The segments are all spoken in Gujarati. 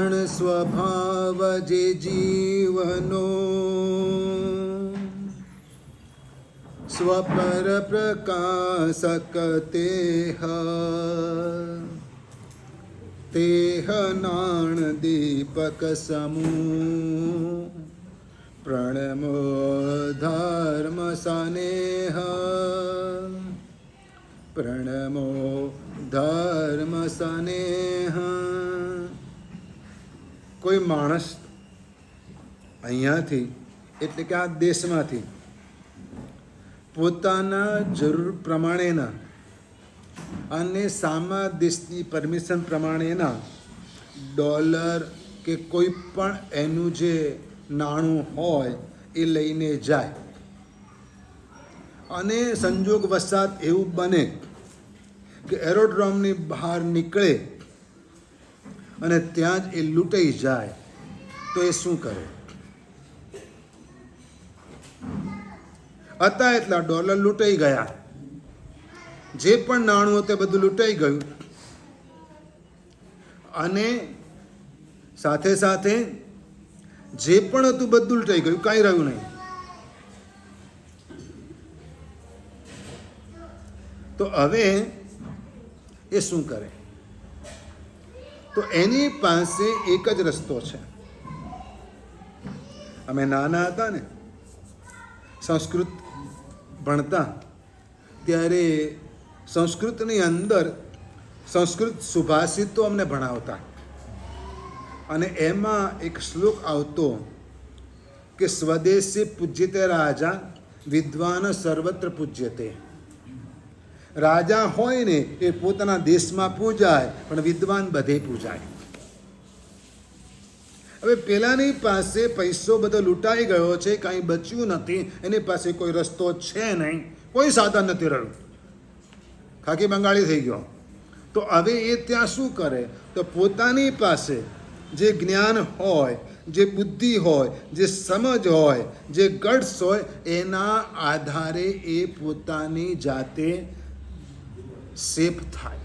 પ્રાણ સ્વભાવ જે જીવનો સ્વપર પ્રકાશક તેહ તેહ નાણ દીપક સમૂહ પ્રણમો ધર્મ સનેહ પ્રણમો ધર્મ સનેહ. કોઈ માણસ અહીંયાથી એટલે કે આ દેશમાંથી પોતાના જરૂર પ્રમાણેના અને સામા દેશની પરમિશન પ્રમાણેના ડોલર કે કોઈ પણ એનું જે નાણું હોય એ લઈને જાય અને સંજોગ વસાત એવું બને કે એરોડ્રોમની બહાર નીકળે અને ત્યાં જ એ લૂંટાઈ જાય તો એ શું કરે? હતા એટલા ડોલર લૂંટાઈ ગયા, જે પણ નાણું હતું તે બધું લૂંટાઈ ગયું અને સાથે સાથે જે પણ હતું બધું લૂંટાઈ ગયું, કાંઈ રહ્યું નહીં. તો હવે એ શું કરે? તો એની પાસે એક જ રસ્તો છે. અમે નાના હતા ને, સંસ્કૃત ભણતા ત્યારે સંસ્કૃતની અંદર સંસ્કૃત સુભાષિતો અમને ભણાવતા અને એમાં એક શ્લોક આવતો કે સ્વદેશી પૂજ્યતે રાજા વિદ્વાન સર્વત્ર પૂજ્યતે. રાજા હોય ને એ પોતાના દેશમાં પૂજાય પણ વિદ્વાન બધે પૂજાય. હવે પેલાની પાસે પૈસો બધો લૂંટાઈ ગયો છે, કાંઈ બચ્યું નથી, એની પાસે કોઈ રસ્તો છે નહીં, કોઈ સાધન નથી રહ્યું, ખાકી બંગાળી થઈ ગયો. તો હવે એ ત્યાં શું કરે? તો પોતાની પાસે જે જ્ઞાન હોય, જે બુદ્ધિ હોય, જે સમજ હોય, જે ગટ્સ હોય, એના આધારે એ પોતાની જાતે સેફ થાય.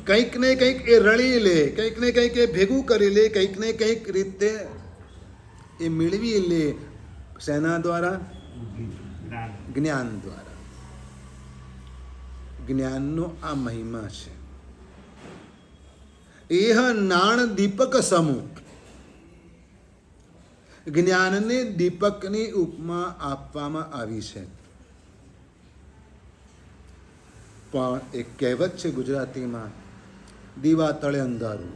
કંઈક ને કંઈક એ રળી લે, કંઈક ને કંઈક એ ભેગું કરી લે, કંઈક ને કંઈક રીતે એ મેળવી લે. શેના દ્વારા? જ્ઞાન દ્વારા. જ્ઞાનનો આ મહિમા છે. એહ નાણ દીપક સમૂહ. જ્ઞાનને દીપકની ઉપમા આપવામાં આવી છે. પણ એક કહેવત છે ગુજરાતીમાં, દીવા તળે અંધારું.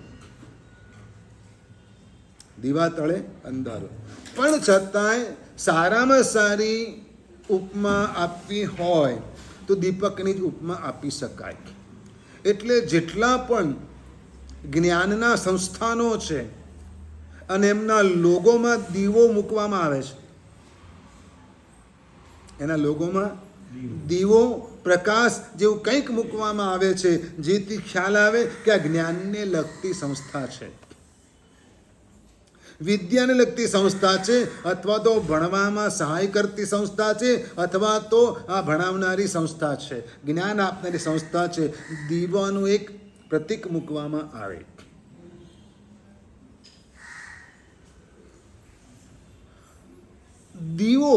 દીવા તળે અંધારું. પણ છતાંય સારામાં સારી ઉપમા આપવી હોય તો દીપકની જ ઉપમા આપી શકાય. એટલે જેટલા પણ જ્ઞાનના સંસ્થાનો છે અને એમના લોગોમાં દીવો મૂકવામાં આવે છે, એના લોગોમાં દીવો પ્રકાશ જેવું કંઈક મૂકવામાં આવે છે, જેથી ખ્યાલ આવે કે આ જ્ઞાનને લગતી સંસ્થા છે, વિદ્યાને લગતી સંસ્થા છે, અથવા તો ભણવામાં સહાય કરતી સંસ્થા છે, અથવા તો આ ભણાવનારી સંસ્થા છે, જ્ઞાન આપનારી સંસ્થા છે. દીવાનું એક પ્રતીક મૂકવામાં આવે. દીવો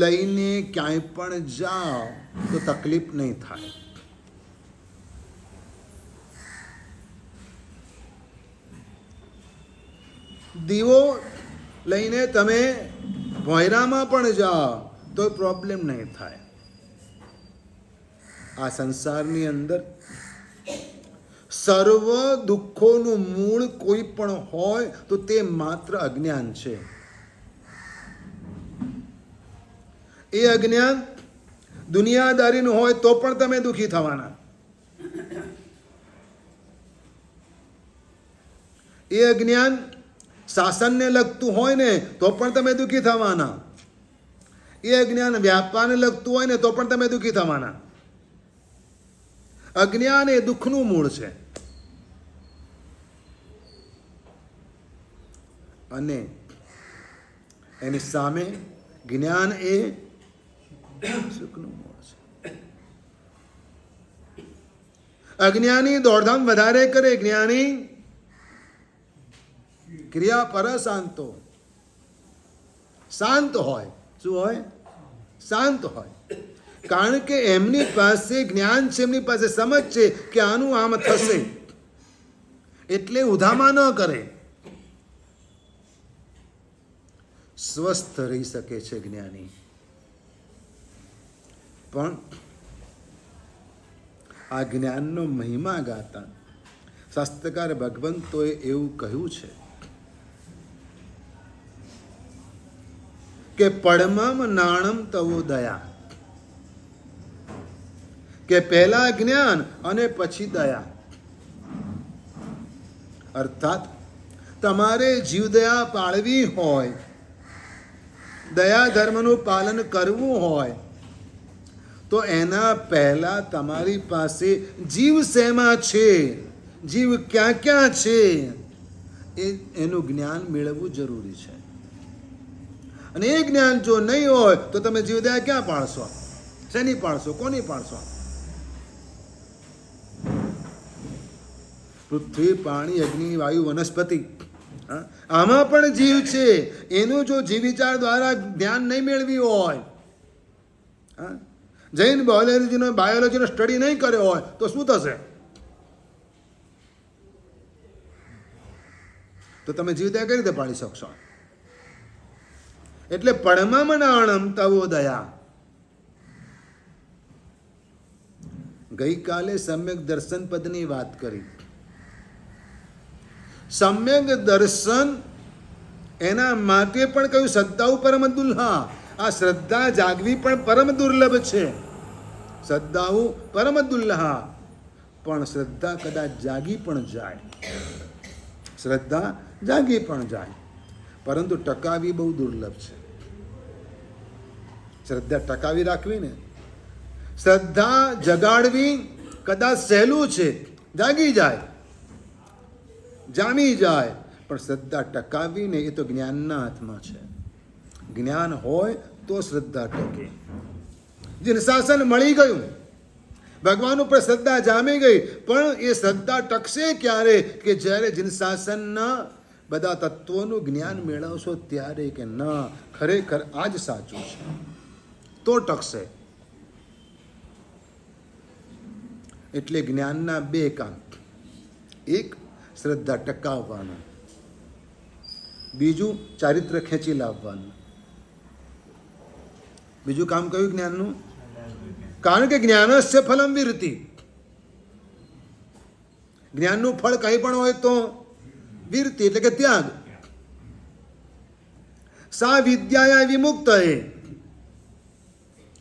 લઈને ક્યાંય પણ જાઓ તો તકલીફ નહીં થાય. દીવો લઈને તમે ભોયરામાં પણ જાઓ તો પ્રોબ્લેમ નહીં થાય. આ સંસારની અંદર સર્વ દુઃખોનું મૂળ કોઈ પણ હોય તો તે માત્ર અજ્ઞાન છે. એ અજ્ઞાન દુનિયાદારીનું હોય તો પણ તમે દુઃખી થવાના. એ અજ્ઞાન શાસનને લગતું હોય ને તો પણ તમે દુઃખી થવાના. એ અજ્ઞાન વ્યાપારને લગતું હોય ને તો પણ તમે દુઃખી થવાના. અજ્ઞાન એ દુઃખનું મૂળ છે. અને એની સામે જ્ઞાન એ સુખનું મૂળ છે. અજ્ઞાની દોડધામ વધારે કરે, જ્ઞાની ક્રિયા પર શાંતો, શાંત હોય. શું હોય? શાંત હોય. કારણ કે એમની પાસે જ્ઞાન છે, એમની પાસે સમજ છે કે આનું આમ થશે, એટલે ઉધામા ન કરે, સ્વસ્થ રહી શકે છે જ્ઞાની. પણ આ જ્ઞાનનો મહિમા ગાતા શાસ્ત્રકાર ભગવંતોએ એવું કહ્યું છે કે પડમમ નાણમ તવો દયા, કે પહેલા જ્ઞાન અને પછી દયા. અર્થાત તમારે જીવદયા પાળવી હોય, દયા ધર્મનું પાલન કરવું હોય, તો એના પહેલા તમારી પાસે જીવ શેમાં છે, જીવ ક્યાં ક્યાં છે, એનું જ્ઞાન મેળવવું જરૂરી છે. અને એ જ્ઞાન જો નહીં હોય તો તમે જીવદયા ક્યાં પાળશો? શેની પાળશો? કોની પાળશો? પૃથ્વી, પાણી, અગ્નિ, વાયુ, વનસ્પતિ, આમાં પણ જીવ છે. એનું જો જીવ વિચાર દ્વારા જ્ઞાન નહીં મેળવી હોય, જૈન બાયોલોજીનો સ્ટડી નહીં કર્યો હોય તો શું થશે? તો તમે જીવદયા કઈ રીતે પાડી શકશો? એટલે પડમમ નાણમ તવો દયા. ગઈકાલે સમ્યક દર્શન પદની વાત કરી. સમ્યક દર્શન એના માટે પણ કહ્યું શ્રદ્ધાઓ પરમ દુર્લભ. આ શ્રદ્ધા જાગવી પણ પરમ દુર્લભ છે. શ્રદ્ધાઓ પરમ દુર્લભ. પણ શ્રદ્ધા કદાચ જાગી પણ જાય, શ્રદ્ધા જાગી પણ જાય, પરંતુ ટકાવી બહુ દુર્લભ છે. શ્રદ્ધા ટકાવી રાખવી ને, શ્રદ્ધા જગાડવી કદાચ સહેલું છે, જાગી જાય, જામી જાય, પણ શ્રદ્ધા ટકાવી ને એ તો જ્ઞાનના હાથમાં છે. જ્ઞાન હોય તો શ્રદ્ધા ટકે. જીનશાસન મળી ગયું, ભગવાન ઉપર શ્રદ્ધા જામી ગઈ, પણ એ શ્રદ્ધા ટકશે ક્યારે? કે જ્યારે જીનશાસનના બધા તત્વોનું જ્ઞાન મેળવશો ત્યારે, કે ના ખરેખર આ જ સાચું છે, તો ટકશે. એટલે જ્ઞાનના બે કામ, એક શ્રદ્ધા ટકાવવાનું, બીજું ચારિત્ર ખેંચી લાવવાનું. બીજું કામ કયું જ્ઞાનનું? કારણ કે જ્ઞાનસ્ય ફલમ વિરતિ. જ્ઞાનનું ફળ કંઈ પણ હોય તો વિરતિ એટલે કે ત્યાગ. સા વિદ્યા વિમુક્ત હે.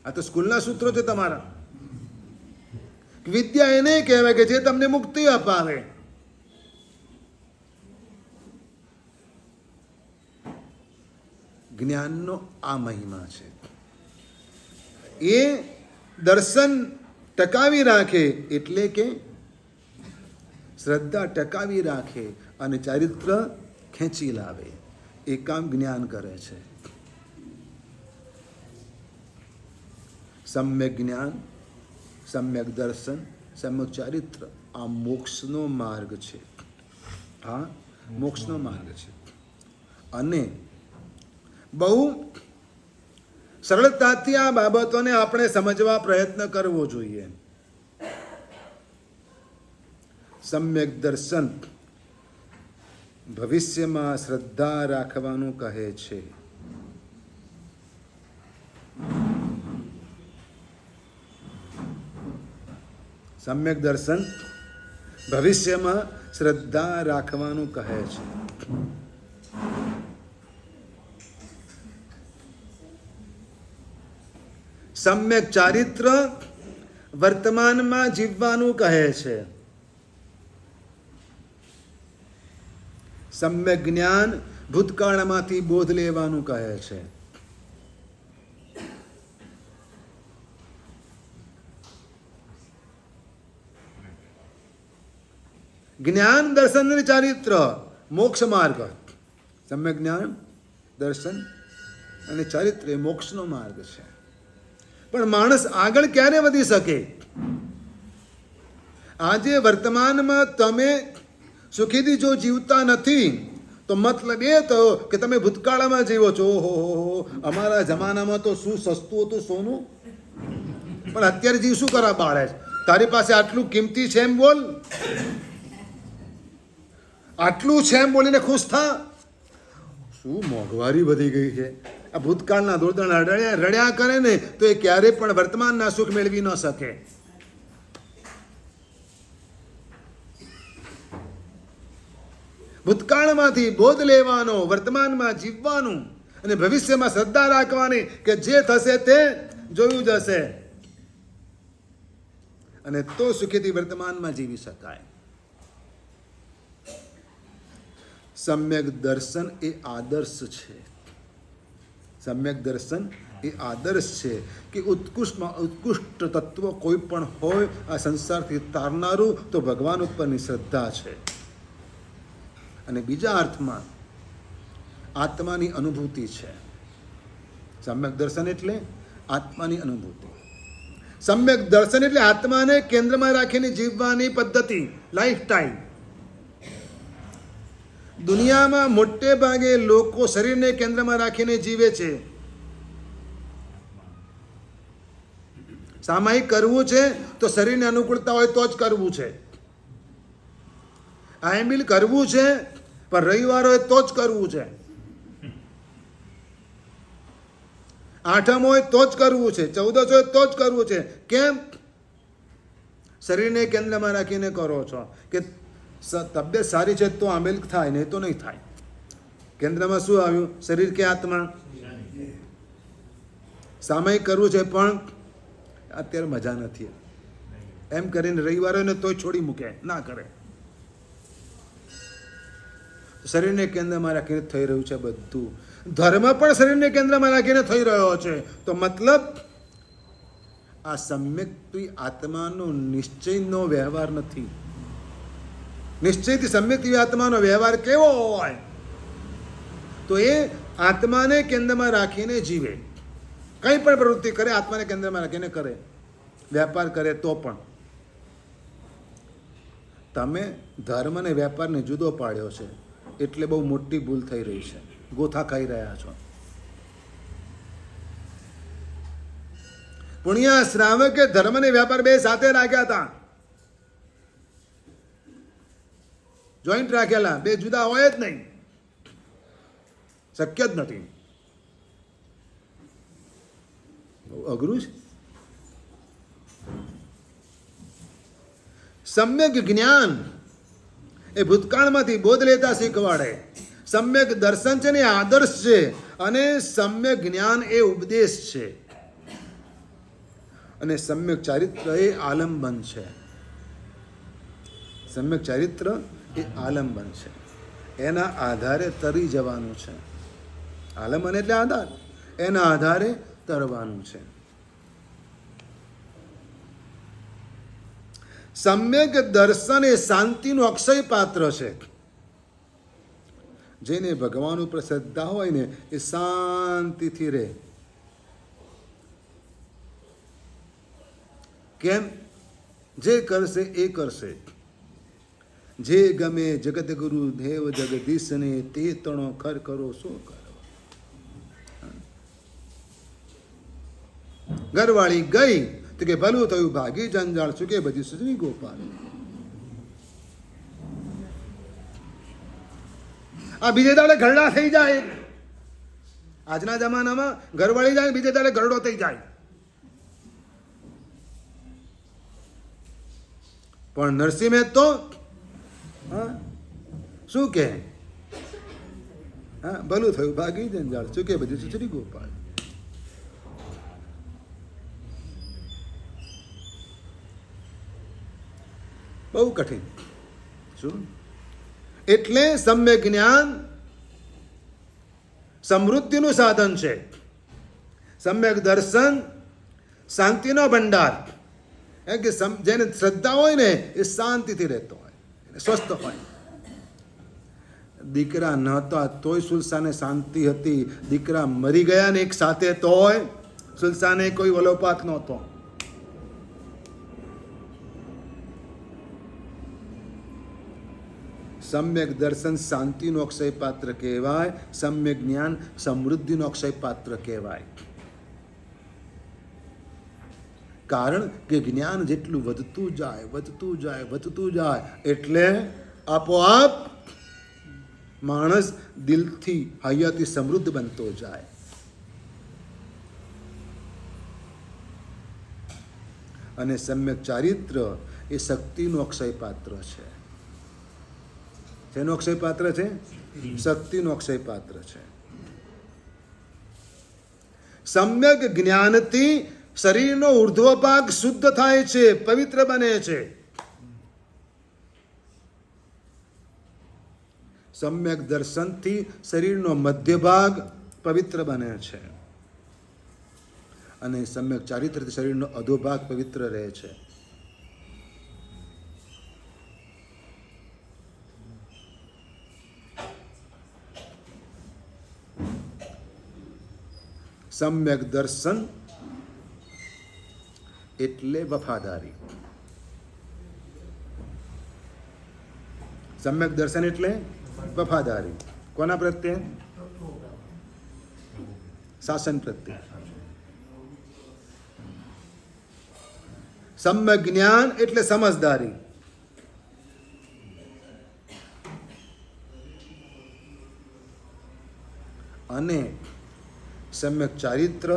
આ તો સ્કૂલના સૂત્રો છે તમારા. વિદ્યા એને કહેવાય કે જે તમને મુક્તિ અપાવે. જ્ઞાનનો આ મહિમા છે. એ દર્શન ટકાવી રાખે, એટલે કે શ્રદ્ધા ટકાવી રાખે અને ચારિત્ર ખેંચી લાવે. એ કામ જ્ઞાન કરે છે. સમ્યક જ્ઞાન, સમ્યક દર્શન, સમ્યક ચારિત્ર આ મોક્ષનો માર્ગ છે. હા, મોક્ષનો માર્ગ છે. અને બહુ સરળતાથી આ બાબતોને આપણે સમજવા પ્રયત્ન કરવો જોઈએ. સમ્યક દર્શન ભવિષ્યમાં શ્રદ્ધા રાખવાનું કહે છે. સમ્યક દર્શન ભવિષ્યમાં શ્રદ્ધા રાખવાનું કહે છે. સમ્યક ચારિત્ર વર્તમાનમાં જીવવાનું કહે છે. સમ્યક જ્ઞાન ભૂતકાળમાંથી બોધ લેવાનું કહે છે. જ્ઞાન, દર્શન અને ચારિત્ર મોક્ષ માર્ગ. સમ્યક જ્ઞાન, દર્શન અને ચારિત્ર એ મોક્ષનો માર્ગ છે. પણ માણસ આગળ ક્યારે વધી શકે? આજે વર્તમાનમાં તમે સુખીથી જો જીવતા નથી તો મતલબ એ થયો કે તમે ભૂતકાળમાં જીવો છો. ઓહો, અમારા જમાનામાં તો શું સસ્તું હતું સોનું, પણ અત્યારે જીવ શું કરવા બાળે છે? તારી પાસે આટલું કિંમતી છે એમ બોલ, આટલું છે એમ બોલીને ખુશ થા. શું મોંઘવારી વધી ગઈ છે. આ ભૂતકાળના દોડદાણ રડ્યા કરે ને તો એ ક્યારેય પણ વર્તમાનના સુખ મેળવી ન શકે. ભૂતકાળમાંથી બોધ લેવાનો, વર્તમાનમાં જીવવાનું અને ભવિષ્યમાં શ્રદ્ધા રાખવાની કે જે થશે તે જોયું જશે, અને તો સુખેથી વર્તમાનમાં જીવી શકાય. સમ્યક દર્શન એ આદર્શ છે. સમ્યક દર્શન એ આદર્શ છે કે ઉત્કૃષ્ટમાં ઉત્કૃષ્ટ તત્વ કોઈ પણ હોય આ સંસારથી તારનારું તો ભગવાન ઉપરની શ્રદ્ધા છે. અને બીજા અર્થમાં આત્માની અનુભૂતિ છે. સમ્યક દર્શન એટલે આત્માની અનુભૂતિ. સમ્યક દર્શન એટલે આત્માને કેન્દ્રમાં રાખીને જીવવાની પદ્ધતિ, લાઈફ સ્ટાઈલ. દુનિયામાં મોટે ભાગે લોકો શરીરને કેન્દ્રમાં રાખીને જીવે છે. સામાયિક કરવું છે તો શરીરને અનુકૂળતા હોય તો જ કરવું છે. આયમિલ કરવું છે પણ રવિવાર હોય તો જ કરવું છે. આઠમ હોય તો જ કરવું છે, 14 હોય તો જ કરવું છે. કેમ? શરીરને કેન્દ્રમાં રાખીને કરો છો કે તબિયત સારી છે તો આમેલ થાય, નહીં તો નહીં થાય. કેન્દ્રમાં શું આવ્યું? શરીર કે આત્મા? સામાયિક કરવું છે પણ અત્યારે મજા નથી એમ કરીને રવિવારે ને તોય છોડી મૂકે, ના કરે. શરીરને કેન્દ્રમાં રાખીને થઈ રહ્યું છે બધું. ધર્મ પણ શરીરને કેન્દ્રમાં રાખીને થઈ રહ્યો છે. તો મતલબ આ સમ્યક આત્માનો નિશ્ચયનો વ્યવહાર નથી. નિશ્ચયથી સમ્યક આત્માનો વ્યવહાર કેવો હોય? તો એ આત્માને કેન્દ્રમાં રાખીને જીવે. કંઈ પણ પ્રવૃત્તિ કરે આત્માને કેન્દ્રમાં રાખીને કરે. વ્યાપાર કરે તો પણ તમે ધર્મ અને વ્યાપારને જુદો પાડ્યો છે એટલે બહુ મોટી ભૂલ થઈ રહી છે. ગોથા ખાઈ રહ્યા છો. પુણ્યા શ્રાવકે ધર્મ અને વ્યાપાર બે સાથે રાખ્યા હતા. જોઈન્ટ રાખેલા, બે જુદા હોય જ નહીં, શક્ય જ નથી. બહુ અઘરું છે. સમ્યક જ્ઞાન એ ભૂતકાળમાંથી બોધ લેતા શીખવાડે. સમ્યક દર્શન છે ને એ આદર્શ છે, અને સમ્યક જ્ઞાન એ ઉપદેશ છે, અને સમ્યક ચારિત્ર એ આલંબન છે. સમ્યક ચારિત્ર એ આલંબન છે. એના આધારે તરી જવાનું છે. આલંબન એટલે આધાર, એના આધારે તરવાનું છે. સમ્યક દર્શન એ શાંતિનું અક્ષય પાત્ર છે. જેને ભગવાન ઉપર શ્રદ્ધા હોય ને એ શાંતિથી રહે. કેમ? જે કરશે એ કરશે. જે ગમે જગત ગુરુ દેવ જગદીશને તે તણો ખર કરો શું કરો. ઘરવાળી ગઈ તો કે ભલું થયું, ભાગી જંજાળ ચૂકે બધી સુધરી ગોપાલ. આ બીજે દાડે ઘરડા થઈ જાય. આજના જમાનામાં ઘરવાળી જાય, બીજે દાડે ઘરડો થઈ જાય. પણ નરસિંહ મહેતો શું કે? હા, ભલું થયું, ભાગી જંજાળ ચૂકે બધી સુધરી ગોપાલ. બહુ કઠિન. શું? એટલે સમ્યક જ્ઞાન સમૃદ્ધિનું સાધન છે. સમ્યક દર્શન શાંતિનો ભંડાર. એમ કે જેને શ્રદ્ધા હોય ને એ શાંતિથી રહેતો હોય, સ્વસ્થ હોય. દીકરા નહોતા તોય સુલસાને શાંતિ હતી. દીકરા મરી ગયા ને એક સાથે તોય સુલસાને કોઈ વલોપાત નહોતો. સમ્યક દર્શન શાંતિનો અક્ષય પાત્ર કહેવાય, સમ્યક જ્ઞાન સમૃદ્ધિનો અક્ષય પાત્ર કહેવાય. કારણ કે જ્ઞાન જેટલું વધતું જાય એટલે આપોઆપ માણસ દિલથી હૈયાથી સમૃદ્ધ બનતો જાય. અને સમ્યક ચારિત્ર એ શક્તિનું અક્ષય પાત્ર છે. શેનું અક્ષય પાત્ર છે? શક્તિનું અક્ષય પાત્ર છે. સમ્યક જ્ઞાનથી શરીરનો ઉર્ધ્વ ભાગ શુદ્ધ થાય છે, પવિત્ર બને છે. સમ્યક દર્શનથી શરીરનો મધ્ય ભાગ પવિત્ર બને છે. અને સમ્યક ચારિત્રથી શરીરનો અધોભાગ પવિત્ર રહે છે. સમ્યક દર્શન એટલે વફાદારી. સમ્યક દર્શન એટલે વફાદારી. કોના પ્રત્યે? શાસન પ્રત્યે. સમ્યક જ્ઞાન એટલે સમજદારી. અને સમ્યક ચારિત્ર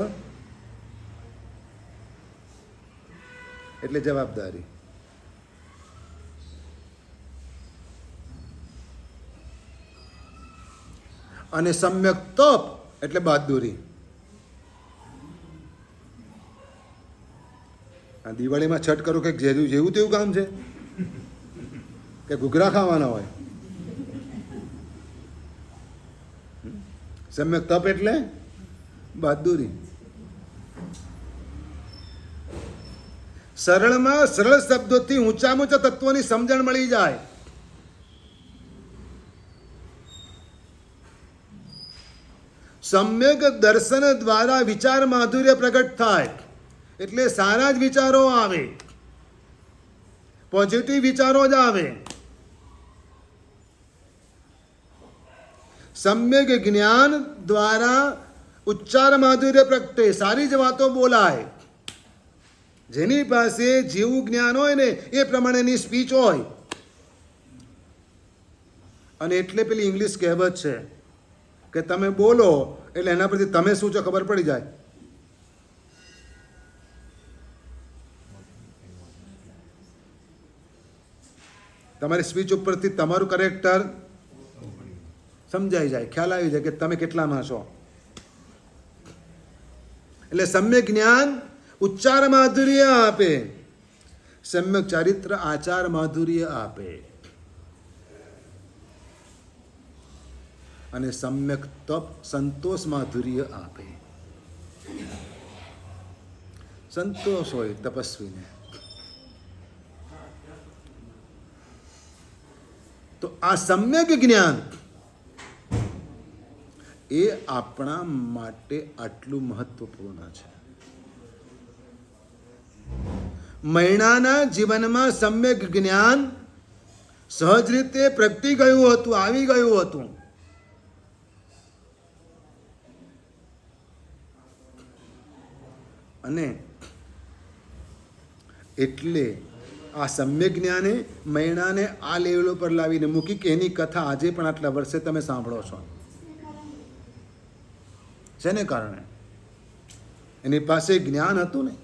એટલે જવાબદારી. અને સમ્યક તપ એટલે બહાદુરી. આ દિવાળીમાં છઠ કરું કે જેવું તેવું કામ છે કે ઘૂઘરા ખાવાના હોય? સમ્યક તપ એટલે બહાદુરી. સરળમાં સરળ શબ્દોથી ઊંચામાં ઊંચા તત્વોની સમજણ મળી જાય. સમ્યક દર્શન દ્વારા વિચાર માધુર્ય પ્રગટ થાય. એટલે સારા જ વિચારો આવે, પોઝિટિવ વિચારો જ આવે. સમ્યક જ્ઞાન દ્વારા ઉચ્ચાર માધુર્ય પ્રગટે, સારી જ વાતો બોલાય. જેની પાસે જેવું જ્ઞાન હોય ને એ પ્રમાણેની સ્પીચ હોય. અને એટલે પેલી ઇંગ્લિશ કહેવત છે કે તમે બોલો એટલે એના પરથી તમે શું છો ખબર પડી જાય. તમારી સ્પીચ ઉપરથી તમારું કરેક્ટર સમજાઈ જાય, ખ્યાલ આવી જાય કે તમે કેટલામાં છો. એટલે સમ્યક જ્ઞાન ઉચ્ચાર માધુર્ય આપે, સમ્યક ચારિત્ર આચાર માધુર્ય આપે. અને સમ્યક તપ સંતોષ માધુર્ય આપે. સંતોષ હોય તપસ્વીને. તો આ સમ્યક જ્ઞાન એ આપણા માટે આટલું મહત્વપૂર્ણ છે. મૈણાના જીવનમાં સમ્યક જ્ઞાન સહજ રીતે પ્રગટી ગયું હતું, આવી ગયું હતું. અને એટલે આ સમ્યક જ્ઞાને મૈણાને આ લેવલ પર લાવીને મૂકી કે એની કથા આજે પણ આટલા વર્ષે તમે સાંભળો છો. શેને કારણે? એની પાસે જ્ઞાન હતું ને,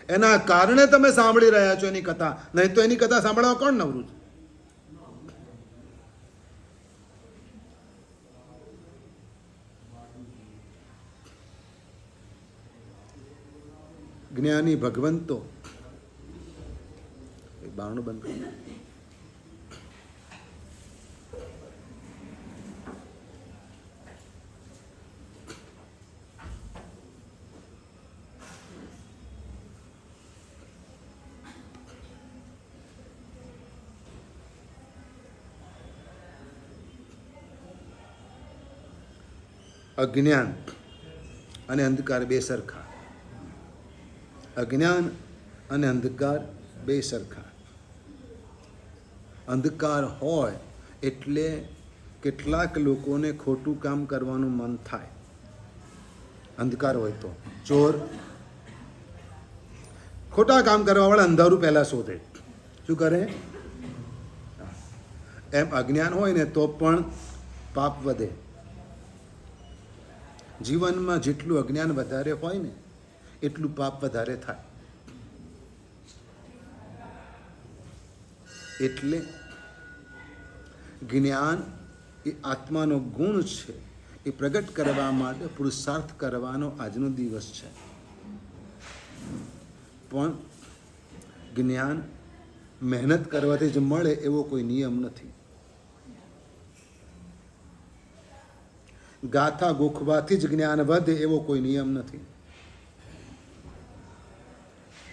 એના કારણે તમે સાંભળી રહ્યા છો એની કથા. નહીં તો એની કથા સાંભળવા કોણ નવરું છે? જ્ઞાની ભગવંતો. બારણું બંધ કરો. અજ્ઞાન અને અંધકાર બે સરખા. અજ્ઞાન અને અંધકાર બે સરખા. અંધકાર હોય એટલે કેટલાક લોકોને ખોટું કામ કરવાનું મન થાય. અંધકાર હોય તો ચોર ખોટા કામ કરવાવાળા અંધારું પહેલાં શોધે. શું કરે? એમ અજ્ઞાન હોય ને તો પણ પાપ વધે. જીવનમાં જેટલું અજ્ઞાન વધારે હોય ને એટલું પાપ વધારે થાય. એટલે જ્ઞાન એ આત્માનો ગુણ છે, એ પ્રગટ કરવા માટે પુરુષાર્થ કરવાનો આજનો દિવસ છે. પણ જ્ઞાન મહેનત કરવાથી જ મળે એવો કોઈ નિયમ નથી. ગાથા ગોખવાથી જ જ્ઞાન વધે એવો કોઈ નિયમ નથી.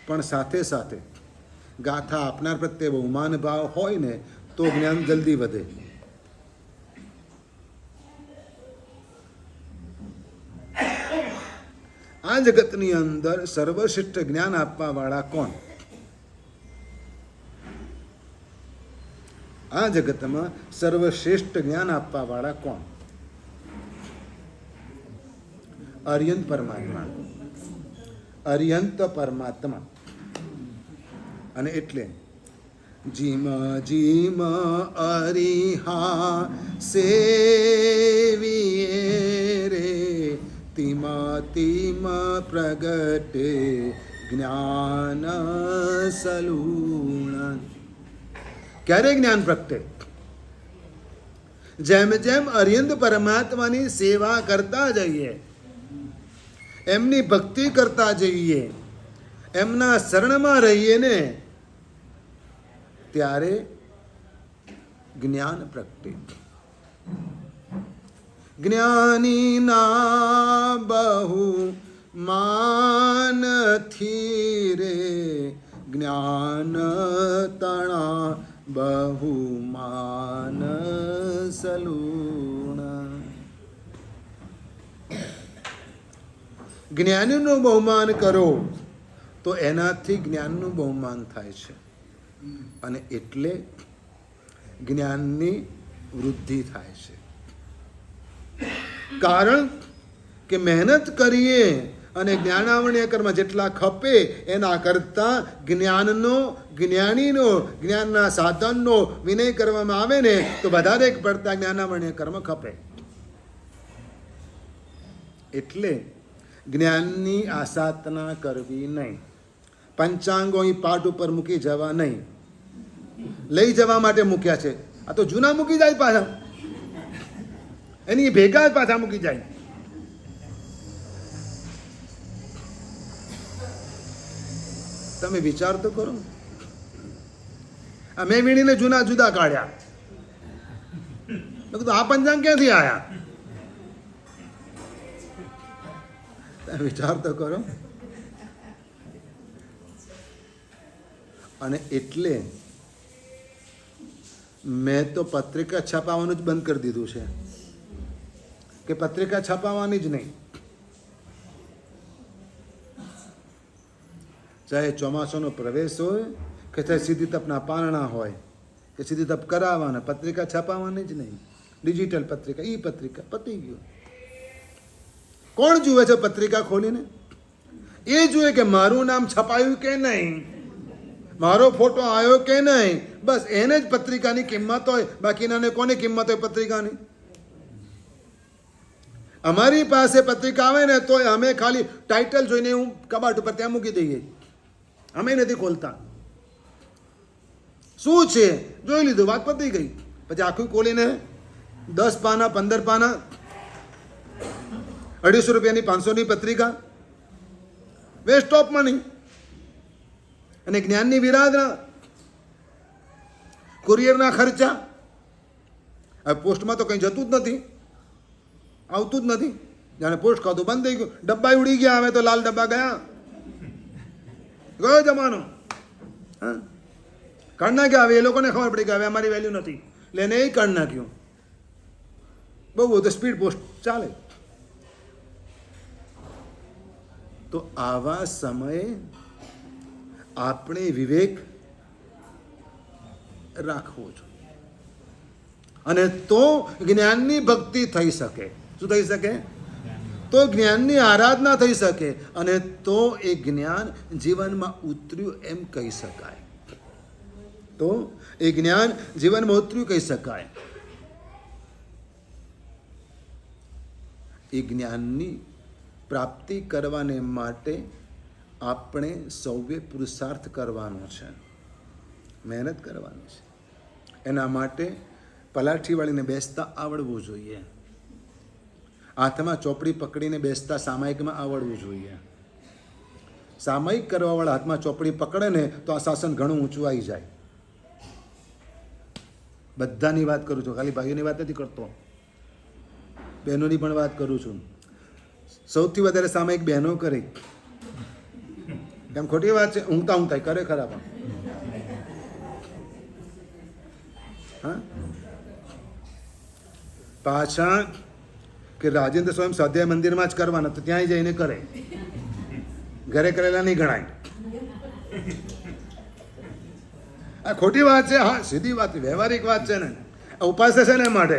પણ સાથે સાથે ગાથા આપનાર પ્રત્યે બહુમાન ભાવ હોય ને તો જ્ઞાન જલ્દી વધે. આ જગતની અંદર સર્વશ્રેષ્ઠ જ્ઞાન આપવા વાળા કોણ? આ જગતમાં સર્વશ્રેષ્ઠ જ્ઞાન આપવા વાળા કોણ? અર્યંત પરમાત્મા. અર્યંત પરમાત્મા. અને એટલે જીમ જીમ અરિહા સેવીએ રે તિમ તિમ પ્રગટે જ્ઞાન સલૂણ. ક્યારે જ્ઞાન પ્રગટે? જેમ જેમ અર્યંત પરમાત્માની સેવા કરતા જઈએ, એમની ભક્તિ કરતા જઈએ, એમના શરણમાં રહીએ ને ત્યારે જ્ઞાન પ્રગટે. જ્ઞાની ના બહુ માનથી રે જ્ઞાન તણા બહુ માન સલૂણ. જ્ઞાનીનું બહુમાન કરો તો એનાથી જ્ઞાનનું બહુમાન થાય છે. અને એટલે જ્ઞાનની વૃદ્ધિ થાય છે. કારણ કે મહેનત કરીએ અને જ્ઞાનાવર્ણ્ય કર્મ જેટલા ખપે એના કરતાં જ્ઞાનનો, જ્ઞાનીનો, જ્ઞાનના સાધનનો વિનય કરવામાં આવે ને તો વધારે પડતા જ્ઞાનાવર્ણ્ય કર્મ ખપે. એટલે જ્ઞાનની આસાધના કરવી નહીં. પંચાંગો અહીં પાઠ ઉપર મૂકી જવા નહીં. લઈ જવા માટે મૂક્યા છે. આ તો જૂના મૂકી જાય પાછા, એની ભેગા પાછા મૂકી જાય. તમે વિચાર તો કરો. મેં વીણીને જૂના જુદા કાઢ્યા. મેં કીધું આ પંચાંગ ક્યાંથી આવ્યા? વિચાર તો કરો. અને એટલે મેં તો પત્રિકા છપાવવાનું જ બંધ કરી દીધું છે કે પત્રિકા છપાવવાની જ નહીં. ચાહે ચોમાસાનો પ્રવેશ હોય કે ચાહે સીધી તપના પારણા હોય કે સીધી તપ કરાવવાના, પત્રિકા છપાવવાની જ નહીં. ડિજિટલ પત્રિકા, ઈ પત્રિકા પતી ગયું. કોણ જુએ છે પત્રિકા ખોલીને? એ જુએ કે મારું નામ છપાયું કે નહીં, મારો ફોટો આવ્યો કે નહીં. બસ એને જ પત્રિકાની કિંમત હોય, બાકીનાને કોની કિંમત હોય પત્રિકાની? અમારી પાસે પત્રિકા આવે ને તો અમે ખાલી ટાઇટલ જોઈને હું કબાટ ઉપર ત્યાં મૂકી દઈએ. અમે નથી ખોલતા. શું છે જોઈ લીધું, વાત પતી ગઈ. પછી આખું ખોલીને 10 પાના 15 પાના 250 રૂપિયાની 500ની પત્રિકા, વેસ્ટ ઓફ મની. અને જ્ઞાનની વિરાધના, કુરિયરના ખર્ચા. હવે પોસ્ટમાં તો કંઈ જતું જ નથી, આવતું જ નથી. જાણે પોસ્ટ ખાતું બંધ થઈ ગયું, ડબ્બા ઉડી ગયા. હવે તો લાલ ડબ્બા ગયા, ગયો જમાનો. હા, કાઢ નાખ્યા. હવે એ લોકોને ખબર પડી કે હવે અમારી વેલ્યુ નથી, એટલે એ કાઢ નાખ્યું. બહુ બધું સ્પીડ પોસ્ટ ચાલે. તો આવા સમયે આપણે વિવેક રાખવો જોઈએ. અને તો જ્ઞાનની ભક્તિ થઈ શકે. શું થઈ શકે? તો જ્ઞાનની આરાધના થઈ શકે, અને તો એ જ્ઞાન જીવનમાં ઉતર્યું એમ કહી શકાય. તો એ જ્ઞાન જીવનમાં ઉતર્યું કહી શકાય. એ જ્ઞાનની પ્રાપ્તિ કરવાને માટે આપણે સૌએ પુરુષાર્થ કરવાનો છે, મહેનત કરવાની છે. એના માટે પલાઠીવાળીને બેસતા આવડવું જોઈએ, હાથમાં ચોપડી પકડીને બેસતા સામાયિકમાં આવડવું જોઈએ. સામાયિક કરવાવાળા હાથમાં ચોપડી પકડે ને તો આ શાસન ઘણું ઊંચું આવી જાય. બધાની વાત કરું છું, ખાલી ભાઈઓની વાત નથી કરતો, બહેનોની પણ વાત કરું છું. સૌથી વધારે સામાયિક બહેનો કરે. કેમ ખોટી વાત છે? ઊંઘતા કરે ખરા, પણ હા પાછા કે રાજેન્દ્ર સ્વામી સ્વાધ્યાય મંદિરમાં જ કરવાના, તો ત્યાં જઈને કરે, ઘરે કરેલા નહીં ગણાય. આ ખોટી વાત છે. હા, સીધી વાત, વ્યવહારિક વાત છે ને. ઉપાસ છે ને માટે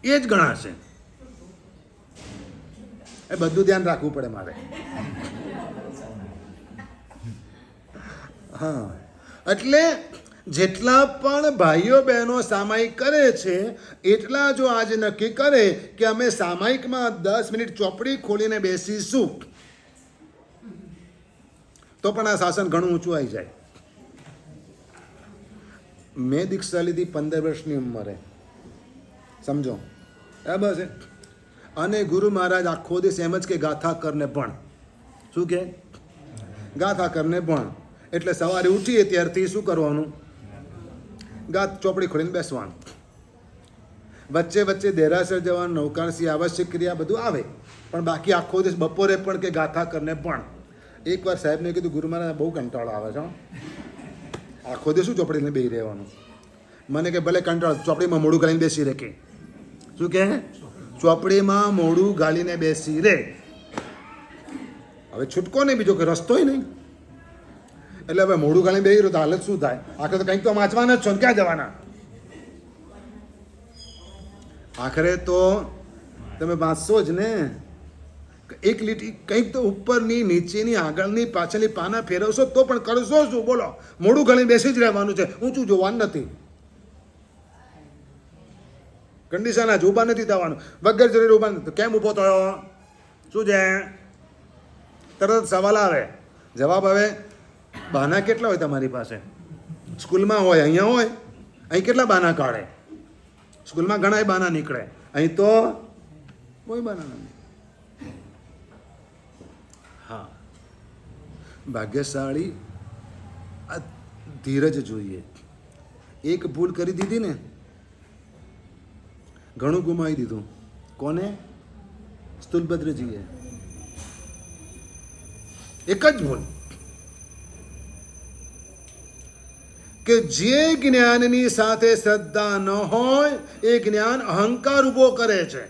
એ જ ગણાશે. એ બધું ધ્યાન રાખવું પડે મારે. હા, એટલે જેટલા પણ ભાઈઓ બહેનો સામાયિક કરે છે એટલા જો આજે નક્કી કરે કે અમે સામાયિકમાં 10 મિનિટ ચોપડી ખોલીને બેસીશું, તો પણ આ શાસન ઘણું ઊંચું આવી જાય. મેં દીક્ષા લીધી 15 વર્ષની ઉંમરે, સમજો, બરાબર છે. અને ગુરુ મહારાજ આખો દિવસ એમ જ કે ગાથા કરને પણ. શું કે? ગાથા કરને પણ. એટલે સવારે ઉઠીએ ત્યારથી શું કરવાનું? ચોપડી ખોલીને બેસવાનું. વચ્ચે વચ્ચે દેરાસર જવાનું, નૌકાણસી આવશ્યક ક્રિયા બધું આવે, પણ બાકી આખો દિવસ બપોરે પણ કે ગાથા કરને પણ. એકવાર સાહેબને કીધું, ગુરુ મહારાજ બહુ કંટાળો આવે છે, આખો દિવસ શું ચોપડીને બેસી રહેવાનું? મને કે ભલે કંટાળો, ચોપડીમાં મોઢું ગાલીને બેસી રહે. કે શું કે? ચોપડીમાં મોઢું ગાલીને બેસી રહે. હવે છૂટકો નહીં, બીજો કે રસ્તોય નહીં. એટલે હવે મોઢું ગાલીને બેસી રહ્યો તો હાલત શું થાય? આખરે તો કંઈક તો વાંચવાના જ છો ને, ક્યાં જવાના? આખરે તો તમે વાંચશો જ ને. એક લીટી કંઈક તો ઉપરની, નીચેની, આગળની, પાછળની પાના ફેરવશો તો પણ કરશો શું? બોલો. મોઢું ગાલીને બેસી જ રહેવાનું છે, ઊંચું જોવાનું નથી. કંડિશન જ ઊભા નથી થવાનું, વગર જરૂર ઊભા નથી. કેમ ઊભો થયો? શું છે? તરત સવાલ આવે, જવાબ આવે. બહાના કેટલા હોય તમારી પાસે? સ્કૂલમાં હોય, અહીંયા હોય, અહીં કેટલા બહાના કાઢે? સ્કૂલમાં ઘણા બહાના નીકળે, અહીં તો કોઈ બહાના નહીં. હા, ભાગ્યશાળી આ ધીરજ જોઈએ. એક ભૂલ કરી દીધી ને, ઘણું ગુમાવી દીધું. કોને? સ્થૂલભદ્રજીએ. એક જ ભૂલ કે જે જ્ઞાનની સાથે શ્રદ્ધા ન હોય એ જ્ઞાન અહંકાર ઉભો કરે છે.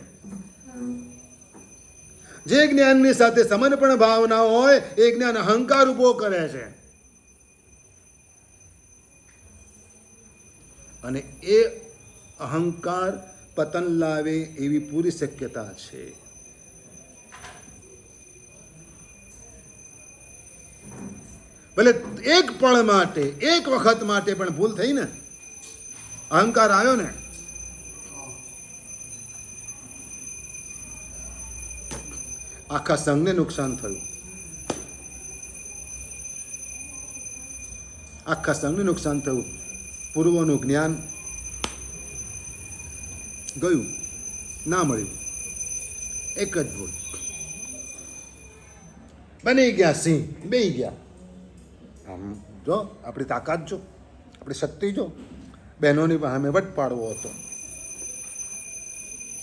જે જ્ઞાનની સાથે સમર્પણ ભાવના હોય એ જ્ઞાન અહંકાર ઉભો કરે છે. અને એ અહંકાર પતન લાવે એવી પૂરી શક્યતા છે. ભલે એક પળ માટે, એક વખત માટે પણ ભૂલ થઈ ને, અહંકાર આવ્યો ને, આખા સંઘને નુકસાન થયું. આખા સંઘને નુકસાન થયું. પૂર્વનું જ્ઞાન ગયું, ના મળ્યું. એક જ ભૂલ. બની ગયા સિંહ, બેહી ગયા. આમ જો આપણી તાકાત જો, આપણી શક્તિ જો. બહેનોની સામે વટ પાડવો હતો.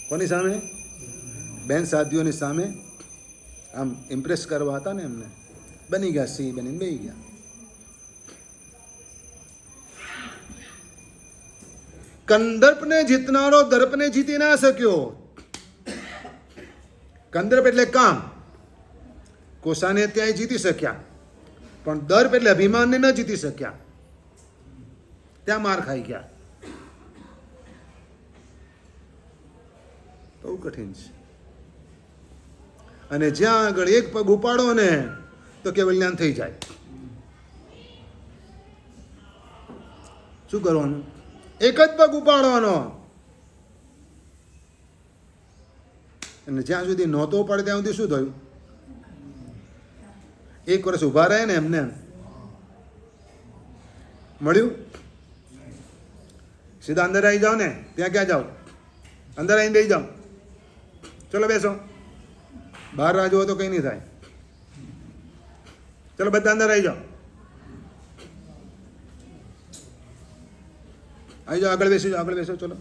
કોની સામે? બેન સાધીઓની સામે આમ ઇમ્પ્રેસ કરવા હતા ને એમને. બની ગયા સિંહ, બનીને બેહી ગયા. કંદર્પને જીતનારો દર્પને જીતી ના શક્યો. કંદર્પ એટલે કામ, કોસાને ત્યાં જીતી શક્યા, પણ દર્પ એટલે અભિમાનને ન જીતી શક્યા. ત્યાં માર ખાઈ ગયા. બહુ કઠિન છે. અને જ્યાં આગળ એક પગ ઉપાડો ને તો કેવલ જ્ઞાન થઈ જાય. શું કરવાનું? એક જ પગ ઉપાડવાનો. અને જ્યાં સુધી નહોતો પડે ત્યાં સુધી શું થયું? 1 વર્ષ ઊભા રહે ને એમને મળ્યું. સીધા અંદર આવી જાઓ ને. ત્યાં ક્યાં જાઓ? અંદર આવીને બેસી જાઓ. ચલો બેસો. બહાર રાહ જુઓ તો કંઈ નહીં થાય. ચલો બધા અંદર આવી જાઓ. આવી જાઓ, આગળ બેસી જાઓ, આગળ બેસો. ચલો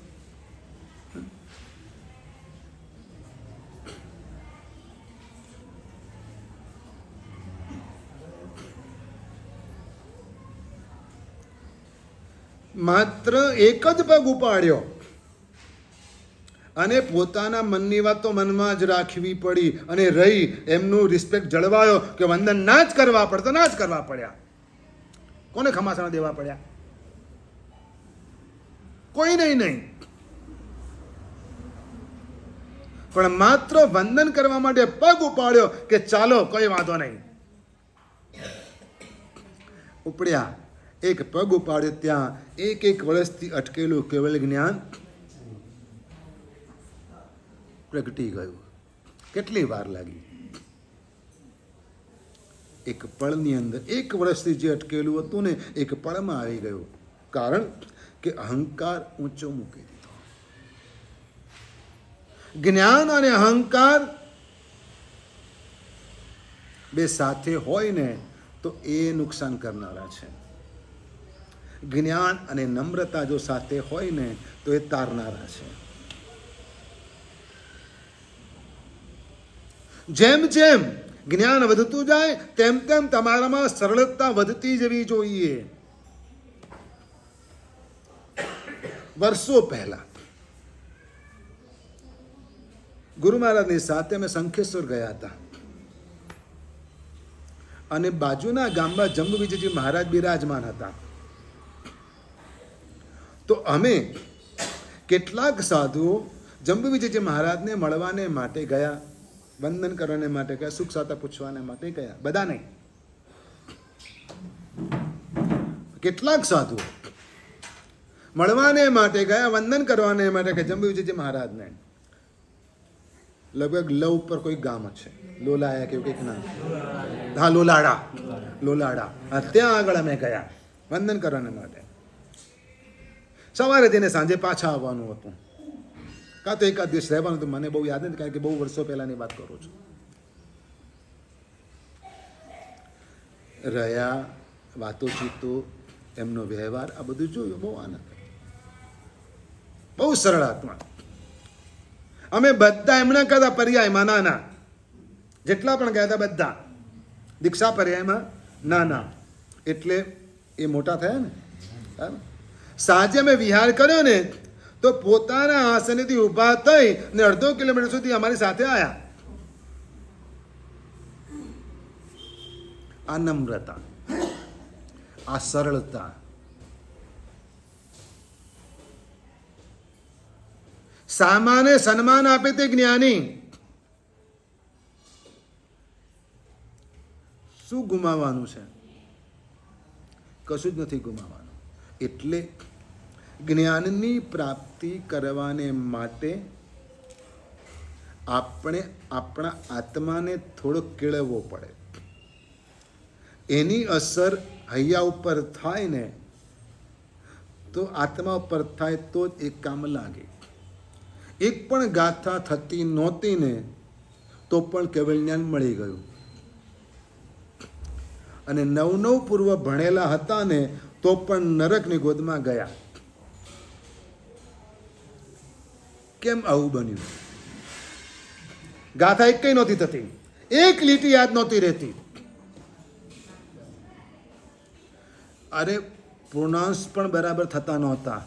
માત્ર એક જ પગ ઉપાડ્યો અને પોતાના મનની વાત તો મનમાં જ રાખવી પડી અને રહી એમનું રિસ્પેક્ટ જળવાયો કે વંદન ના જ કરવા પડતા, ના જ કરવા પડ્યા. કોને ખમાસણા દેવા પડ્યા? કોઈ નહીં. પણ માત્ર વંદન કરવા માટે પગ ઉપાડ્યો કે ચાલો કોઈ વાંધો નહીં. ઉપડ્યા. એક પગ ઉપાડ્યો ત્યાં 1 વર્ષથી અટકેલું કેવલ જ્ઞાન પ્રગટી ગયું. કેટલી વાર લાગી? એક પળની અંદર 1 વર્ષથી જે અટકેલું હતું ને એક પળમાં આવી ગયું. કારણ કે અહંકાર ઊંચો મૂકી દીધો. જ્ઞાન અને અહંકાર બે સાથે હોય ને તો એ નુકસાન કરનારા છે. જ્ઞાન અને નમ્રતા જો સાથે હોય ને તો એ તારનારા છે. જેમ જેમ જ્ઞાન વધતું જાય તેમ તેમ તમારામાં સરળતા વધતી જવી જોઈએ. વર્ષો પહેલા ગુરુ મહારાજની સાથે અમે શંખેશ્વર ગયા હતા અને બાજુના ગામમાં જંબુવિજયજી મહારાજ બિરાજમાન હતા. તો અમે કેટલાક સાધુઓ જંબુવિજયજી મહારાજને મળવાને માટે ગયા, વંદન કરવાને માટે ગયા, સુખ સાતા પૂછવાને માટે ગયા. બધા નહીં, કેટલાક સાધુઓ મળવાને માટે ગયા, વંદન કરવાને માટે ગયા જંબુવિજયજી મહારાજને. લગભગ લ ઉપર કોઈ ગામ છે, લોલાયા કેવું કંઈક નામ. હા, લોલાડા. ત્યાં આગળ અમે ગયા વંદન કરવાને માટે. સવારે જઈને સાંજે પાછા આવવાનું હતું, કાં તો 1 દિવસ રહેવાનું હતું. મને બહુ યાદ નથી કારણ કે બહુ વર્ષો પહેલાની વાત કરું છું. રહ્યા, વાતોચીતો, એમનો વ્યવહાર, આ બધું જોયું. બહુ આનંદ, બહુ સરળ આત્મા. અમે બધા એમના કહેતા પર્યાયમાં નાના, જેટલા પણ ગયા હતા બધા દીક્ષા પર્યાયમાં નાના, એટલે એ મોટા થયા ને. સાંજે અમે વિહાર કર્યો ને તો પોતાના આસનેથી ઊભા થઈ ને અડધો કિલોમીટર સુધી અમારી સાથે આવ્યા. આ નમ્રતા, આ સરળતા, સામાને સન્માન આપે તે જ્ઞાની. શું ગુમાવવાનું છે? કશું જ નથી ગુમાવવાનું. એટલે જ્ઞાનની પ્રાપ્તિ કરવાને માટે આપણે આપણા આત્માને થોડો કેળવવો પડે. એની અસર હૈયા ઉપર થાય ને તો આત્મા ઉપર થાય તો જ એક કામ લાગે. એક પણ ગાથા થતી નહોતી ને તો પણ કેવળ જ્ઞાન મળી ગયું. અને 9 પૂર્વ ભણેલા હતા ને તો પણ નરકની ગોદમાં ગયા. કેમ આવું બન્યું? ગાથા એક કઈ નહોતી થતી, એક લીટી યાદ નહોતી રહેતી. અરે પ્રોનાઉન્સ પણ બરાબર થતા નહોતા,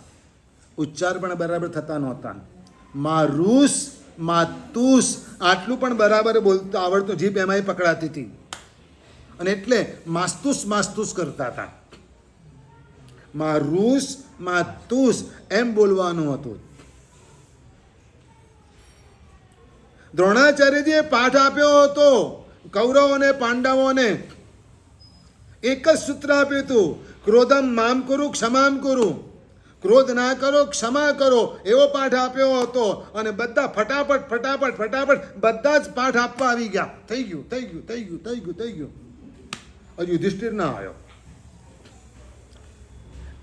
ઉચ્ચાર પણ બરાબર થતા નહોતા. મારુસ, માતુસ આટલું પણ બરાબર બોલતા આવડતું, જીભ એમાંય પકડાતી હતી. અને એટલે માસ્તુસ કરતા હતા. માં રૂસ માં તુસ એમ બોલવાનું હતું. દ્રોણાચાર્યજીએ પાઠ આપ્યો હતો કૌરવો અને પાંડવોને. એક જ સૂત્ર આપ્યું હતું, ક્રોધમ મામ કરું ક્ષમામ કરું. ક્રોધ ના કરો, ક્ષમા કરો, એવો પાઠ આપ્યો હતો. અને બધા ફટાફટ ફટાફટ ફટાફટ બધા જ પાઠ આપવા આવી ગયા. થઈ ગયું થઈ ગયું થઈ ગયું થઈ ગયું થઈ ગયું. હજુ યુધિષ્ઠિર ના આવ્યો.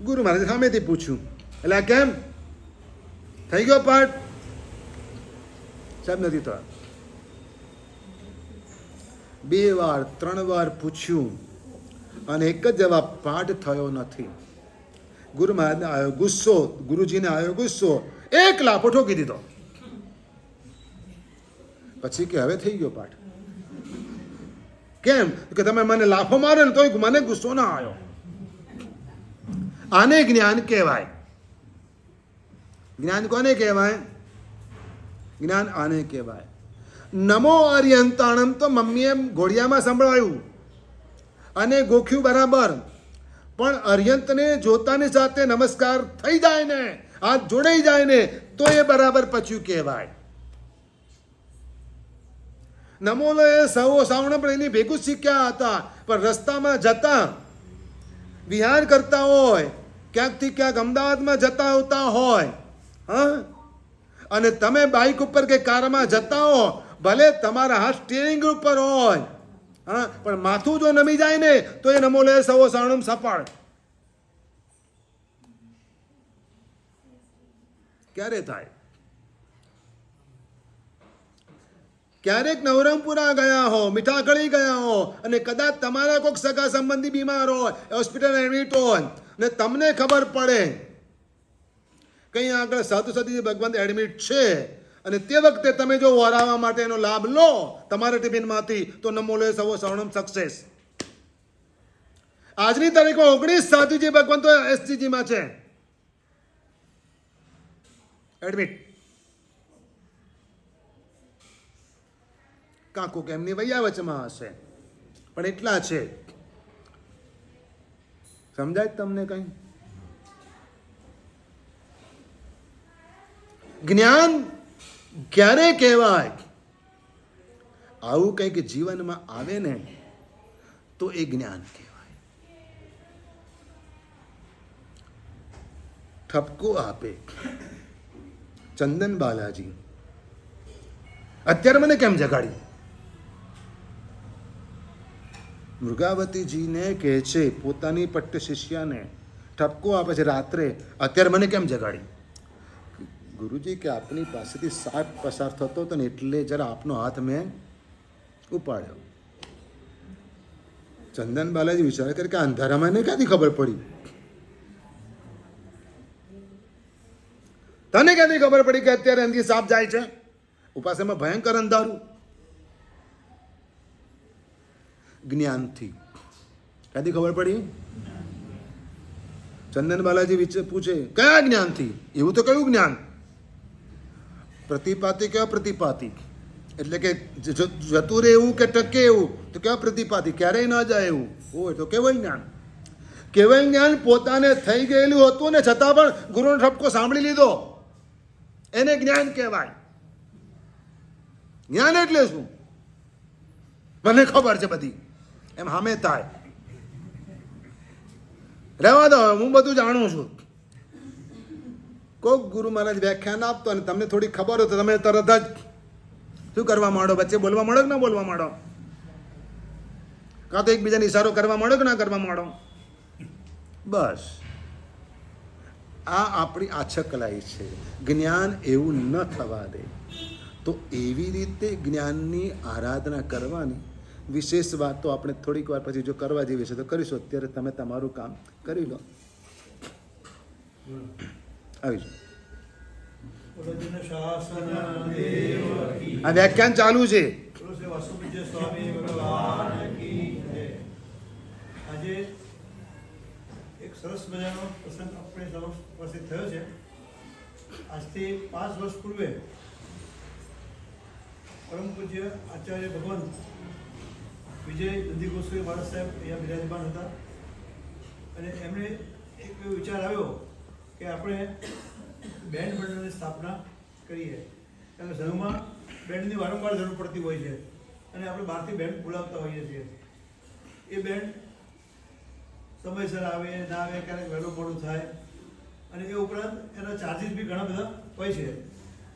ગુરુ મહારાજ સામેથી પૂછ્યું, એટલે આ કેમ થઈ ગયો પાઠ? સાહેબ નથી થયો. 2 વાર 3 વાર પૂછ્યું અને એક જ જવાબ, પાઠ થયો નથી. ગુરુ મહારાજને આવ્યો ગુસ્સો, ગુરુજીને આવ્યો ગુસ્સો, 1 લાફો ઠોકી દીધો. પછી કે હવે થઈ ગયો પાઠ. કેમ કે તમે મને લાફો માર્યો ને તોય મને ગુસ્સો ના આવ્યો. આને જ્ઞાન કહેવાય. જ્ઞાન કોને કહેવાય? જ્ઞાન આને કહેવાય. નમો અર્યંતાણમ તો મમ્મીએ ઘોડિયામાં સંભળાયું અને ગોખ્યું બરાબર, પણ અર્યંતને જોતાની સાથે નમસ્કાર થઈ જાય ને, હાથ જોડાઈ જાય ને, તો એ બરાબર પચ્યું કહેવાય. નમોલો એ સૌ સાવણ પણ એની ભેગું શીખ્યા હતા, પણ રસ્તામાં જતા વિહાર કરતા હોય, ક્યાંકથી ક્યાંક અમદાવાદમાં જતા આવતા હોય, હા, અને તમે બાઇક ઉપર કે કારમાં જતા હો, ભલે તમારા હાથ સ્ટીયરિંગ ઉપર હોય, હા, પણ માથું જો નમી જાય ને તો એ નમો લે સવો સાણમ સપાળ. ક્યારે થાય? ક્યારેક નવરંગપુરા ગયા હો, મીઠાકળી ગયા હો, અને કદાચ તમારા કોઈક સગા સંબંધી બીમાર હોય, હોસ્પિટલ એડમિટ હોય, ને તમને ખબર પડે કઈ આગળ સાધુ સાધુજી ભગવાન એડમિટ છે, અને તે વખતે તમે જો વરાવવા માટે એનો લાભ લો તમારા ટિફિનમાંથી, તો નમો લે સવો સવણમ સક્સેસ. આજની તારીખમાં 19 સાધુજી ભગવાન તો એસજીજીમાં છે એડમિટ. કાંકો કે એમની વૈયાવચમાં હશે, પણ એટલા છે. સમજાય તમને કઈ? જ્ઞાન ક્યારે કહેવાય? આવું કંઈક જીવનમાં આવે ને તો એ જ્ઞાન કહેવાય. ઠપકો આપે ચંદન બાલાજી, અત્યારે મને કેમ જગાડી? મૃગાવતીજીને કહે છે પોતાની પટ્ટ શિષ્યાને, ઠપકો આપે છે રાત્રે, અત્યારે મને કેમ જગાડી? ગુરુજી કે આપની પાસેથી સાપ પસાર થતો હતો ને એટલે જરા આપનો હાથ મેં ઉપાડ્યો. ચંદન બાલાજી વિચાર કરે કે અંધારામાં એને ક્યાંથી ખબર પડી? તને ક્યાંથી ખબર પડી કે અત્યારે અંધી સાપ જાય છે? ઉપાસમાં ભયંકર અંધારું. જ્ઞાનથી. ક્યાંથી ખબર પડી? ચંદન બાલાજી પૂછે કયા જ્ઞાનથી? એવું તો કયું જ્ઞાન? પ્રતિપાતી કેવા પ્રતિપાતી? એટલે કે જતું રહે એવું કે ટકે એવું? તો કેવા પ્રતિપાતી? ક્યારેય ના જાય એવું હોય તો કેવળ જ્ઞાન. કેવળ જ્ઞાન પોતાને થઈ ગયેલું હતું ને છતાં પણ ગુરુનો ઠપકો સાંભળી લીધો, એને જ્ઞાન કહેવાય. જ્ઞાન એટલે શું? મને ખબર છે બધી, એમ હામે થાય. રહેવા દો, હું બધું જાણું છું. કોક ગુરુ મહારાજ વ્યાખ્યાન આપતો અને તમને થોડી ખબર હોય તો તમે તરત જ શું કરવા માંડો? વચ્ચે બોલવા માંડો કે ના બોલવા માંડો? કાં તો એકબીજાને ઈશારો કરવા માંડો કે ના કરવા માંડો? બસ આ આપણી આછકલાઈ છે. જ્ઞાન એવું ન થવા દે. તો એવી રીતે જ્ઞાનની આરાધના કરવાની. વિશેષ વાત તો આપણે થોડીક વાર પછી જો કરવા જેવી છે તો કરીશું. અત્યારે તમે તમારું કામ કરી લો. આવી આ વ્યાખ્યાન ચાલુ છે. આજે એક સરસ મજાનો પ્રસંગ આપણી પાસે થયો છે. આજથી 5 વર્ષ પૂર્વે પરમ પૂજ્ય આચાર્ય ભગવાન વિજય નંદી ગોસ્વામી મહારાજ સાહેબ અહીંયા બિરાજમાન હતા, અને એમણે એક એવો વિચાર આવ્યો કે આપણે બેન્ડ મંડળની સ્થાપના કરીએ, કારણ કે સંઘમાં બેન્ડની વારંવાર જરૂર પડતી હોય છે અને આપણે બહારથી બેન્ડ બોલાવતા હોઈએ છીએ. એ બેન્ડ સમયસર આવે ના આવે, ક્યારેક વહેલું મોડું થાય અને એ ઉપરાંત એના ચાર્જીસ બી ઘણા બધા હોય છે.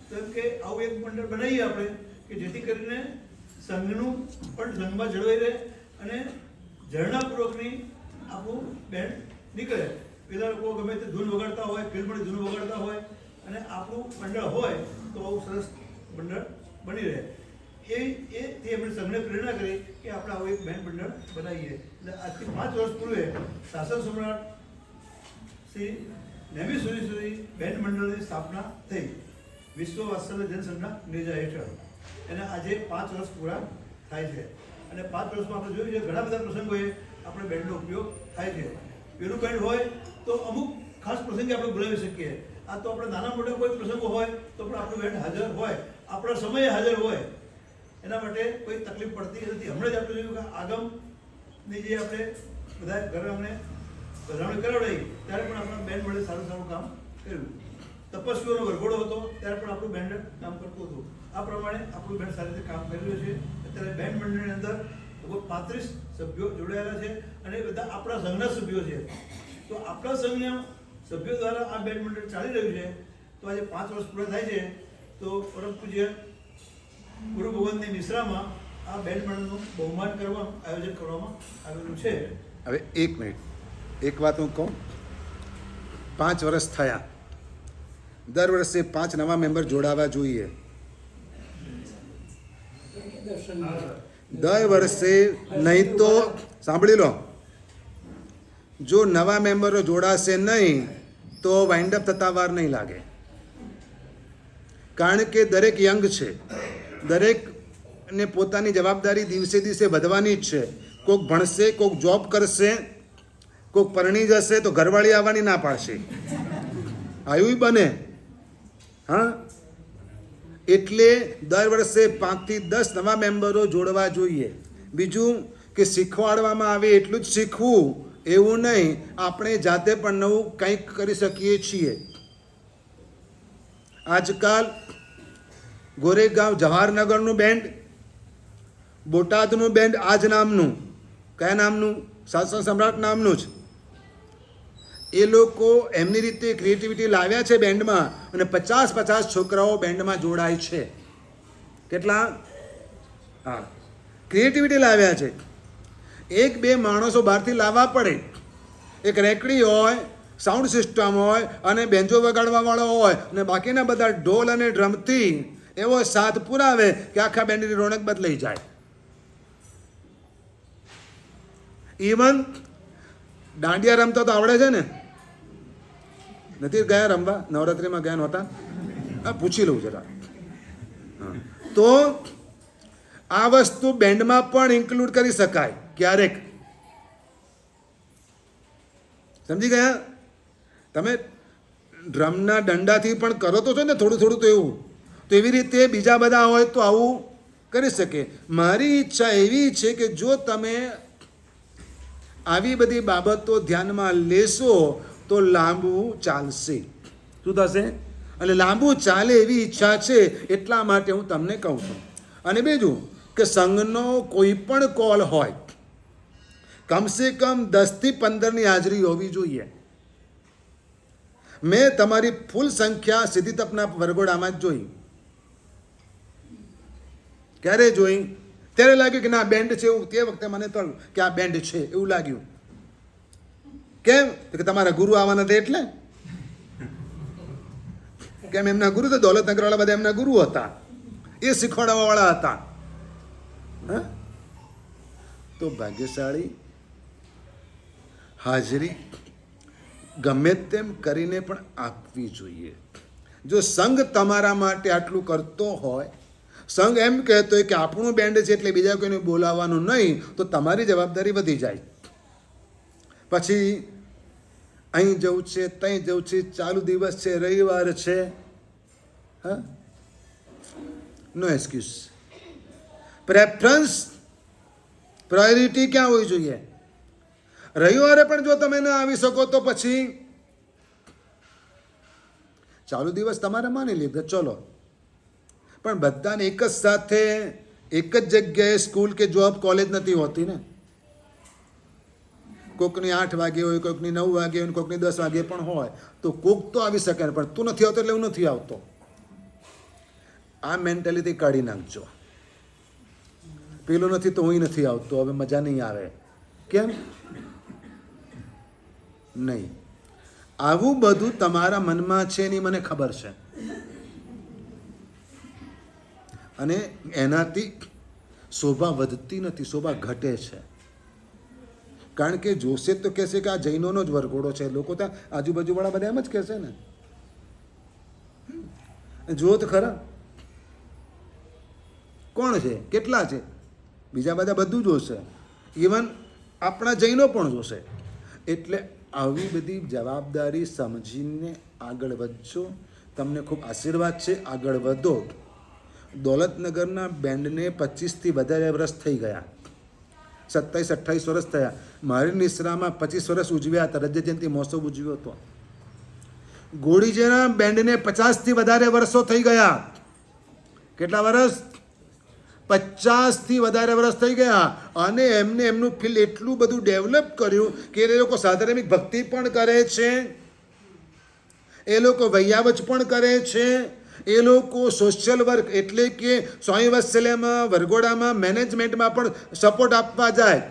તો એમ કે આવું એક મંડળ બનાવીએ આપણે કે જેથી કરીને સંઘનું પણ સંઘમાં જળવાઈ રહે અને ઝરણાપૂર્વકની આપણું બેન્ડ નીકળે. પેલા લોકો ગમે તે ધૂન વગાડતા હોય, ફિલ્મની ધૂન વગાડતા હોય અને આપણું મંડળ હોય તો બહુ સરસ મંડળ બની રહે. તે એમણે સંઘને પ્રેરણા કરી કે આપણે આવું એક બેન્ડ મંડળ બનાવીએ. એટલે આજથી 5 વર્ષ પૂર્વે શાસન સમ્રાટ શ્રી નેમી સુધી બેન્ડ મંડળની સ્થાપના થઈ વિશ્વ વાત્સલ્ય જનસંઘના નેજા હેઠળ. એને આજે 5 વર્ષ પૂરા થાય છે અને 5 વર્ષમાં આપણે જોયું છે ઘણા બધા પ્રસંગોએ આપણે બેન્ડનો ઉપયોગ થાય છે. પેલું બેન્ડ હોય તો અમુક ખાસ પ્રસંગે આપણે બોલાવી શકીએ. આ તો આપણે નાના મોટા કોઈ પ્રસંગો હોય તો પણ આપણું બેન્ડ હાજર હોય, આપણા સમયે હાજર હોય, એના માટે કોઈ તકલીફ પડતી નથી. હમણાં જ આપણે જોયું કે આગમની જે આપણે બધા ઘરે અમને વધારણી કરાવડાવી ત્યારે પણ આપણા બેન્ડ મળે સારું સારું કામ કર્યું. તપસ્વીઓનો વરઘોડો હતો ત્યારે પણ આપણું બેન્ડ કામ કરતું હતું. આ પ્રમાણે આપણું બેન્ડ સારી રીતે કામ કરી રહ્યું છે. અત્યારે બેન્ડ મંડળની અંદર લગભગ 35 સભ્યો જોડાયેલા છે અને એ બધા આપણા સંઘના સભ્યો છે. તો આપણા સંઘના સભ્યો દ્વારા આ બેન્ડ મંડળ ચાલી રહ્યું છે. તો આજે 5 વર્ષ પૂરા થાય છે તો પરમ પૂજ્ય ગુરુ ભગવંતની મિશ્રામાં આ બેન્ડ મંડળનું બહુમાન કરવાનું આયોજન કરવામાં આવેલું છે. હવે 1 મિનિટ, એક વાત હું કહું. 5 વર્ષ થયા, દર વર્ષે 5 નવા મેમ્બર જોડાવા જોઈએ. દર વર્ષે નહીં તો સાંભળી લો, જો નવા મેમ્બરો જોડાશે નહીં તો વાઇન્ડ અપ થતા વાર નહીં લાગે. કારણ કે દરેક યંગ છે, દરેકને પોતાની જવાબદારી દિવસે દિવસે વધવાની જ છે. કોઈક ભણશે, કોઈક જોબ કરશે, કોઈક પરણી જશે તો ઘરવાળી આવવાની ના પાડશે. આવું બને. હા, એટલે દર વર્ષે 5 થી 10 નવા મેમ્બરો જોડવા જોઈએ. બીજું કે શીખવાડવામાં આવે એટલું જ શીખવું એવું નહીં, આપણે જાતે પણ નવું કંઈક કરી શકીએ છીએ. આજકાલ ગોરેગાંવ જવાહરનગરનું બેન્ડ, બોટાદનું બેન્ડ આ જ નામનું, કયા નામનું? શાસન સમ્રાટ નામનું જ. એ લોકો એમની રીતે ક્રિએટિવિટી લાવ્યા છે બેન્ડમાં અને 50 છોકરાઓ બેન્ડમાં જોડાય છે. કેટલા? હા, ક્રિએટિવિટી લાવ્યા છે. 1-2 માણસો બહારથી લાવવા પડે. એક રેકડી હોય, સાઉન્ડ સિસ્ટમ હોય અને બેન્જો વગાડવાવાળો હોય અને બાકીના બધા ઢોલ અને ડ્રમથી એવો સાથ પુરાવે કે આખા બેન્ડની રોનક બદલાઈ જાય. ઇવન દાંડિયા રમતા તો આવડે છે ને? નથી ગયા રમવા? નવરાત્રિમાં ગયા નહોતા? હા, પૂછી લઉં જરા. તો આ વસ્તુ બેન્ડમાં પણ ઇન્ક્લુડ કરી શકાય ક્યારેક. સમજી ગયા? તમે ડ્રમના દંડાથી પણ કરો તો છો ને થોડું થોડું, તો એવું તો એવી રીતે બીજા બધા હોય તો આવું કરી શકે. મારી ઈચ્છા એવી છે કે જો તમે આવી બધી બાબતો ધ્યાનમાં લેશો તો લાંબુ ચાલશે. શું થશે? એટલે લાંબુ ચાલે એવી ઈચ્છા છે, એટલા માટે હું તમને કહું છું. અને બીજું કે સંઘનો કોઈ પણ કોલ હોય, કમસે કમ 10 થી 15ની હાજરી હોવી જોઈએ. મેં તમારી ફૂલ સંખ્યા સીધી તપના વરઘોડામાં જ જોઈ. ક્યારે જોઈ? ત્યારે લાગ્યું કે ના બેન્ડ છે એવું. તે વખતે મને તો કે આ બેન્ડ છે એવું લાગ્યું. કેમ? કે તમારા ગુરુ આવવાના હતા એટલે. કેમ? એમના ગુરુ તો દોલતનગરવાળા બધા એમના ગુરુ હતા, એ શીખવાડવાવાળા હતા. હા, તો ભાગ્યશાળી હાજરી ગમે તેમ કરીને પણ આપવી જોઈએ. જો સંઘ તમારા માટે આટલું કરતો હોય, સંઘ એમ કહેતો હોય કે આપણું બેન્ડ છે એટલે બીજા કોઈને બોલાવવાનું નહીં, તો તમારી જવાબદારી વધી જાય. પછી અહીં જવું છે, ત્યાં જવું છે, ચાલુ દિવસ છે, રવિવાર છે, હા, નો એક્સક્યુઝ. પ્રેફરન્સ, પ્રાયોરિટી ક્યાં હોવી જોઈએ? રવિવારે પણ જો તમે ના આવી શકો તો પછી ચાલુ દિવસ તમારે માની લીધો, ચલો. પણ બધાને એક જ સાથે એક જ જગ્યાએ સ્કૂલ કે જોબ કોલેજ નથી હોતી ને. કોકની 8 વાગે હોય, કોકની 9 વાગે હોય, કોકની 10 વાગે પણ હોય. તો કોક તો આવી શકે ને, પણ તું નથી આવતો એટલે હું નથી આવતો. આ મેન્ટાલિટી કાઢી નાખજો. પેલો નથી તો હું નથી આવતો, હવે મજા નહીં આવે. કેમ નહીં? આવું બધું તમારા મનમાં છે એની મને ખબર છે, અને એનાથી શોભા વધતી નથી, શોભા ઘટે છે. કારણ કે જોશે તો કહેશે કે આ જૈનોનો જ વરઘોડો છે. લોકો ત્યાં આજુબાજુવાળા બધા એમ જ કહેશે ને. જુઓ તો ખરા કોણ છે, કેટલા છે, બીજા બધા બધું જોશે. ઇવન આપણા જૈનો પણ જોશે. એટલે આવી બધી જવાબદારી સમજીને આગળ વધજો. તમને ખૂબ આશીર્વાદ છે, આગળ વધો. દોલતનગરના બેન્ડને 25થી વધારે વર્ષ થઈ ગયા, 27-28 વર્ષ થયા. મારી નિશ્રામાં 25 વર્ષ ઉજવ્યા હતા, રજત જયંતિ મહોત્સવ ઉજવ્યો હતો. ગોળીજેના બેન્ડને 50થી વધારે વર્ષો થઈ ગયા. કેટલા વર્ષ? 50થી વધારે વર્ષ થઈ ગયા. અને એમને એમનું ફિલ્ડ એટલું બધું ડેવલપ કર્યું કે એ લોકો સાધારણ ભક્તિ પણ કરે છે, એ લોકો વૈયાવચ પણ કરે છે, એ લોકો સોશિયલ વર્ક એટલે કે સ્વામી વાત્સલ્યમાં, વરઘોડામાં, મેનેજમેન્ટમાં પણ સપોર્ટ આપવા જાય.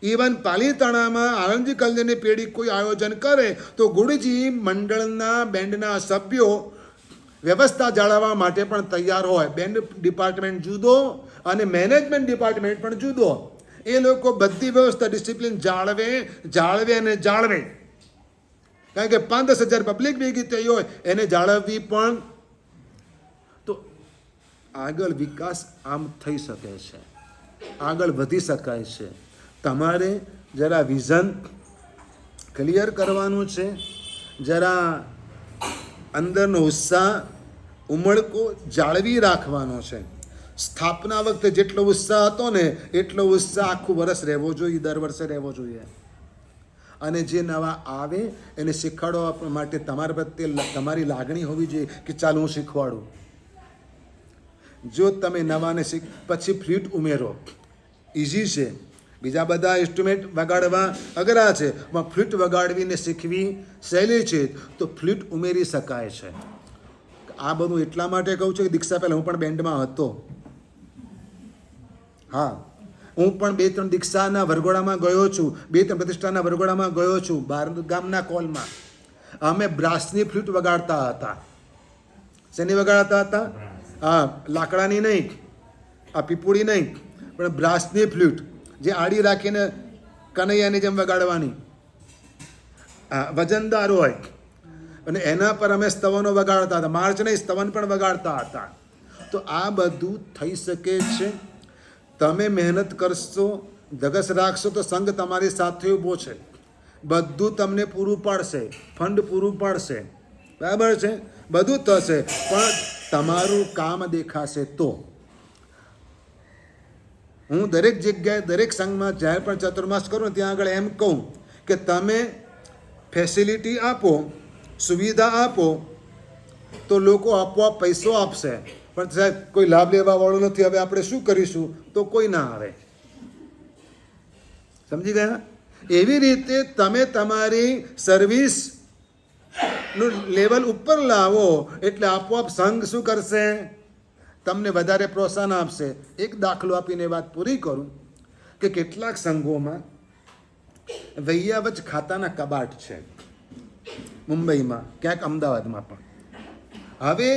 ઇવન પાલીતાણામાં આણંદજી કલ્યાણની પેઢી કોઈ આયોજન કરે તો ગુરુજી મંડળના બેન્ડના સભ્યો વ્યવસ્થા જાળવવા માટે પણ તૈયાર હોય. બેન્ડ ડિપાર્ટમેન્ટ જુદો અને મેનેજમેન્ટ ડિપાર્ટમેન્ટ પણ જુદો. એ લોકો બધી વ્યવસ્થા ડિસિપ્લિન જાળવે અને જાળવે. કારણ કે 5-10 હજાર પબ્લિક ભેગી થઈ હોય એને જાળવવી પણ. તો આગળ વિકાસ આમ થઈ શકે છે, આગળ વધી શકાય છે. તમારે જરા વિઝન ક્લિયર કરવાનું છે, જરા અંદરનો ઉત્સાહ ઉમળકો જાળવી રાખવાનો છે. સ્થાપના વખતે જેટલો ઉત્સાહ હતો ને એટલો ઉત્સાહ આખું વર્ષ રહેવો જોઈએ, દર વર્ષે રહેવો જોઈએ. અને જે નવા આવે એને શીખવાડવા માટે તમારા પ્રત્યે તમારી લાગણી હોવી જોઈએ કે ચાલ હું શીખવાડું. જો તમે નવાને પછી ફ્લૂટ ઉમેરો, ઇઝી છે. બીજા બધા ઇન્સ્ટ્રુમેન્ટ વગાડવા અઘરા છે, પણ ફ્લૂટ વગાડવીને શીખવી સહેલી છે. તો ફ્લૂટ ઉમેરી શકાય છે. આ બધું એટલા માટે કહું છું કે દીક્ષા પહેલાં હું પણ બેન્ડમાં હતો. હા, હું પણ 2-3 દીક્ષાના વરઘોડામાં ગયો છું, 2-3 પ્રતિષ્ઠાના વરઘોડામાં ગયો છું. 12 ગામના કોલમાં અમે બ્રાસની ફ્લૂટ વગાડતા હતા. શેની વગાડતા હતા? હા, લાકડાની નહીં, આ પીપુડી નહીં, પણ બ્રાસની ફ્લૂટ જે આડી રાખીને કનૈયાની જેમ વગાડવાની. વજનદાર હોય અને એના પર અમે સ્તવનો વગાડતા હતા. માર્ચ નહીં, સ્તવન પણ વગાડતા હતા. તો આ બધું થઈ શકે છે. તમે મહેનત કરશો, ધગસ રાખશો તો સંઘ તમારી સાથે ઊભો છે. બધું તમને પૂરું પાડશે, ફંડ પૂરું પાડશે, બરાબર છે, બધું થશે. પણ તમારું કામ દેખાશે તો. હું દરેક જગ્યાએ દરેક સંઘમાં જ્યારે પણ ચતુર્માસ કરું ત્યાં આગળ એમ કહું કે તમે ફેસિલિટી આપો, સુવિધા આપો તો લોકો આપોઆપ પૈસો આપશે. પણ સાહેબ કોઈ લાભ લેવાવાળું નથી, હવે આપણે શું કરીશું? તો કોઈ ના આવે. સમજી ગયા? એવી રીતે તમે તમારી સર્વિસનું લેવલ ઉપર લાવો એટલે આપોઆપ સંઘ શું કરશે? તમને વધારે પ્રોત્સાહન આપશે. એક દાખલો આપીને વાત પૂરી કરું કે કેટલાક સંઘોમાં વૈયાવચ ખાતાના કબાટ છે, મુંબઈમાં, ક્યાંક અમદાવાદમાં પણ. હવે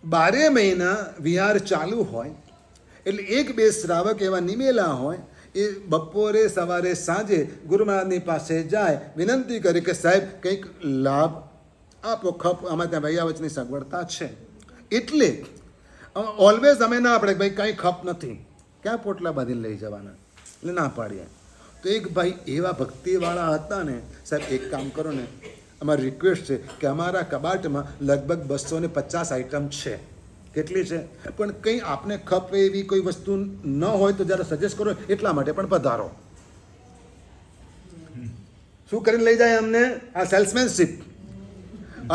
12 મહિના વિહાર ચાલુ હોય એટલે 1-2 શ્રાવક એવા નિમેલા હોય, એ બપોરે સવારે સાંજે ગુરુ મહારાજની પાસે જાય, વિનંતી કરી કે સાહેબ કંઈક લાભ આપો, ખપ આમાં ત્યાં વૈયાવચની સગવડતા છે. એટલે ઓલવેઝ અમે ના આપણે ભાઈ કંઈ ખપ નથી, ક્યાં પોટલા બાંધીને લઈ જવાના, એટલે ના પાડીએ. તો એક ભાઈ એવા ભક્તિવાળા હતા ને, સાહેબ એક કામ કરો ને, અમારી રિક્વેસ્ટ છે કે અમારા કબાટમાં લગભગ 250 આઈટમ છે. કેટલી છે? પણ કંઈ આપને ખપ એવી કોઈ વસ્તુ ન હોય તો જરા સજેસ્ટ કરો, એટલા માટે પણ પધારો. શું કરીને લઈ જાય અમને? આ સેલ્સમેનશીપ.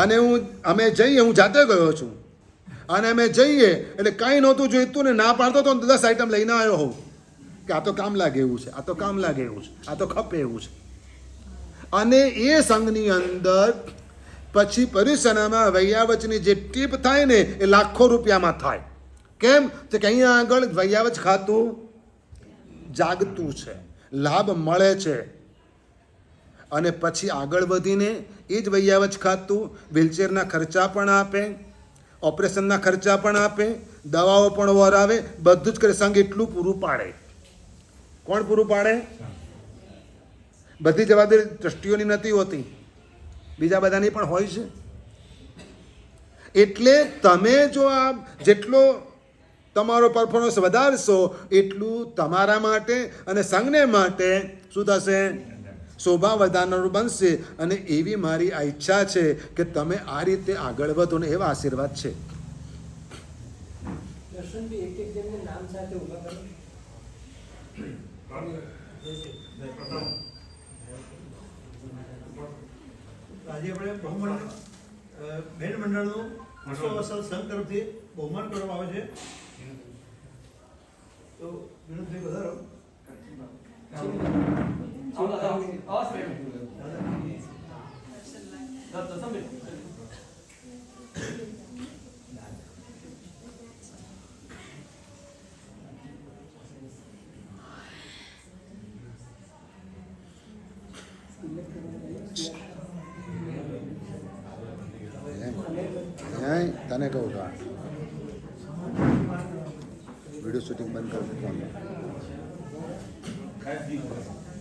અને અમે જઈએ, હું જાતે ગયો છું, અને અમે જઈએ એટલે કાંઈ નહોતું જોઈતું ને ના પાડતો તો 10 આઈટમ લઈને આવ્યો હોઉં કે આ તો કામ લાગે એવું છે, આ તો કામ લાગે એવું છે, આ તો ખપે એવું છે. અને એ સંઘની અંદર પછી પરિસરમાં વૈયાવચની જે ટીપ થાય ને એ લાખો રૂપિયામાં થાય. કેમ? તો કે અહીંયા આગળ વૈયાવચ ખાતું જાગતું છે, લાભ મળે છે. અને પછી આગળ વધીને એ જ વૈયાવચ ખાતું વ્હીલચેરના ખર્ચા પણ આપે, ઓપરેશનના ખર્ચા પણ આપે, દવાઓ પણ વરાવે, બધું જ કરે. સંઘ એટલું પૂરું પાડે. કોણ પૂરું પાડે? બધી જવાબદારી ટ્રસ્ટીઓની નથી હોતી, બીજા બધાની પણ હોય છે. એટલે તમે જો આ જેટલો તમારો પરફોર્મન્સ વધારશો એટલું તમારા માટે અને સંઘને માટે શું થશે? શોભા વધારનારું બનશે. અને એવી મારી આ ઈચ્છા છે કે તમે આ રીતે આગળ વધો ને એવા આશીર્વાદ છે. દર્શનભાઈ એક જણને નામ સાથે ઉભા કરો. આજે આપણે બહુમાન બેન મંડળનું 100 વર્ષ સંઘ તરફથી બહુમાન કરવામાં આવે છે. તો વિનોદભાઈ વધારો. તને કહું તો વિડીયો શૂટિંગ બંધ કરી ફોનમાં.